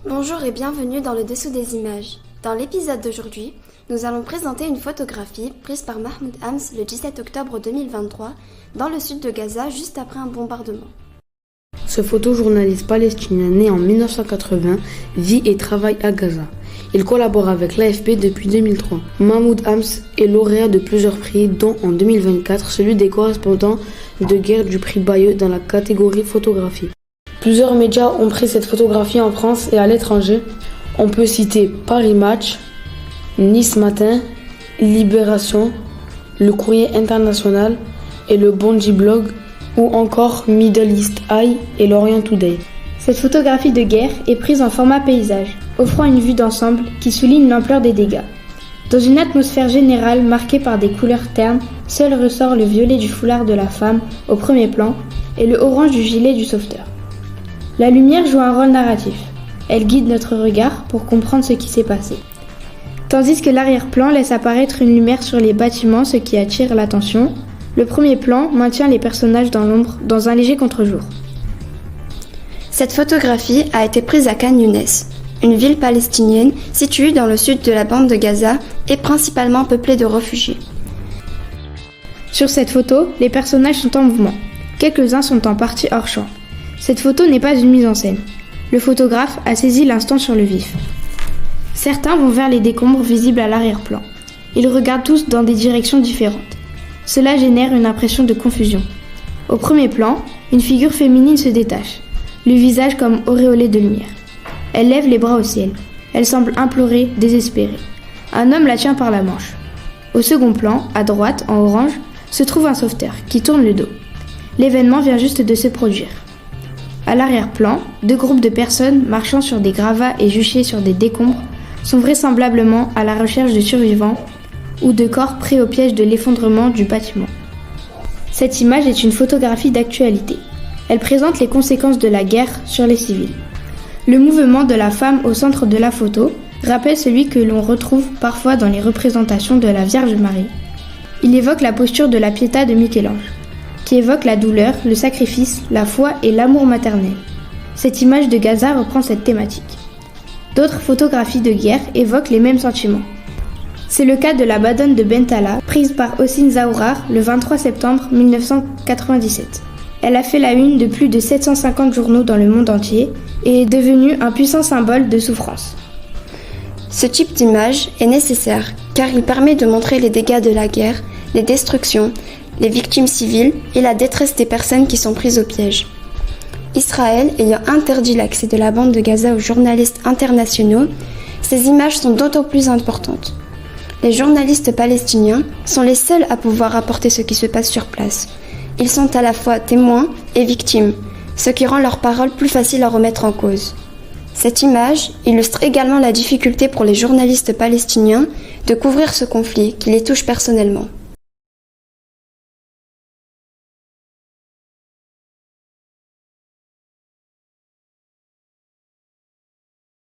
Bonjour et bienvenue dans le dessous des images. Dans l'épisode d'aujourd'hui, nous allons présenter une photographie prise par Mahmoud Hams le 17 octobre 2023 dans le sud de Gaza juste après un bombardement. Ce photojournaliste palestinien né en 1980 vit et travaille à Gaza. Il collabore avec l'AFP depuis 2003. Mahmoud Hams est lauréat de plusieurs prix, dont en 2024 celui des correspondants de guerre du prix Bayeux dans la catégorie photographie. Plusieurs médias ont pris cette photographie en France et à l'étranger. On peut citer Paris Match, Nice Matin, Libération, Le Courrier International et le Bondi Blog, ou encore Middle East Eye et l'Orient Today. Cette photographie de guerre est prise en format paysage, offrant une vue d'ensemble qui souligne l'ampleur des dégâts. Dans une atmosphère générale marquée par des couleurs ternes, seul ressort le violet du foulard de la femme au premier plan et le orange du gilet du sauveteur. La lumière joue un rôle narratif. Elle guide notre regard pour comprendre ce qui s'est passé. Tandis que l'arrière-plan laisse apparaître une lumière sur les bâtiments, ce qui attire l'attention, le premier plan maintient les personnages dans l'ombre dans un léger contre-jour. Cette photographie a été prise à Khan Younes, une ville palestinienne située dans le sud de la bande de Gaza et principalement peuplée de réfugiés. Sur cette photo, les personnages sont en mouvement. Quelques-uns sont en partie hors champ. Cette photo n'est pas une mise en scène. Le photographe a saisi l'instant sur le vif. Certains vont vers les décombres visibles à l'arrière-plan. Ils regardent tous dans des directions différentes. Cela génère une impression de confusion. Au premier plan, une figure féminine se détache, le visage comme auréolé de lumière. Elle lève les bras au ciel. Elle semble implorer, désespérée. Un homme la tient par la manche. Au second plan, à droite, en orange, se trouve un sauveteur qui tourne le dos. L'événement vient juste de se produire. À l'arrière-plan, deux groupes de personnes marchant sur des gravats et juchés sur des décombres sont vraisemblablement à la recherche de survivants ou de corps pris au piège de l'effondrement du bâtiment. Cette image est une photographie d'actualité. Elle présente les conséquences de la guerre sur les civils. Le mouvement de la femme au centre de la photo rappelle celui que l'on retrouve parfois dans les représentations de la Vierge Marie. Il évoque la posture de la Pietà de Michel-Ange, qui évoque la douleur, le sacrifice, la foi et l'amour maternel. Cette image de Gaza reprend cette thématique. D'autres photographies de guerre évoquent les mêmes sentiments. C'est le cas de la Madone de Bentala, prise par Hossein Zaourar le 23 septembre 1997. Elle a fait la une de plus de 750 journaux dans le monde entier et est devenue un puissant symbole de souffrance. Ce type d'image est nécessaire car il permet de montrer les dégâts de la guerre, les destructions, les victimes civiles et la détresse des personnes qui sont prises au piège. Israël ayant interdit l'accès de la bande de Gaza aux journalistes internationaux, ces images sont d'autant plus importantes. Les journalistes palestiniens sont les seuls à pouvoir rapporter ce qui se passe sur place. Ils sont à la fois témoins et victimes, ce qui rend leurs paroles plus faciles à remettre en cause. Cette image illustre également la difficulté pour les journalistes palestiniens de couvrir ce conflit qui les touche personnellement.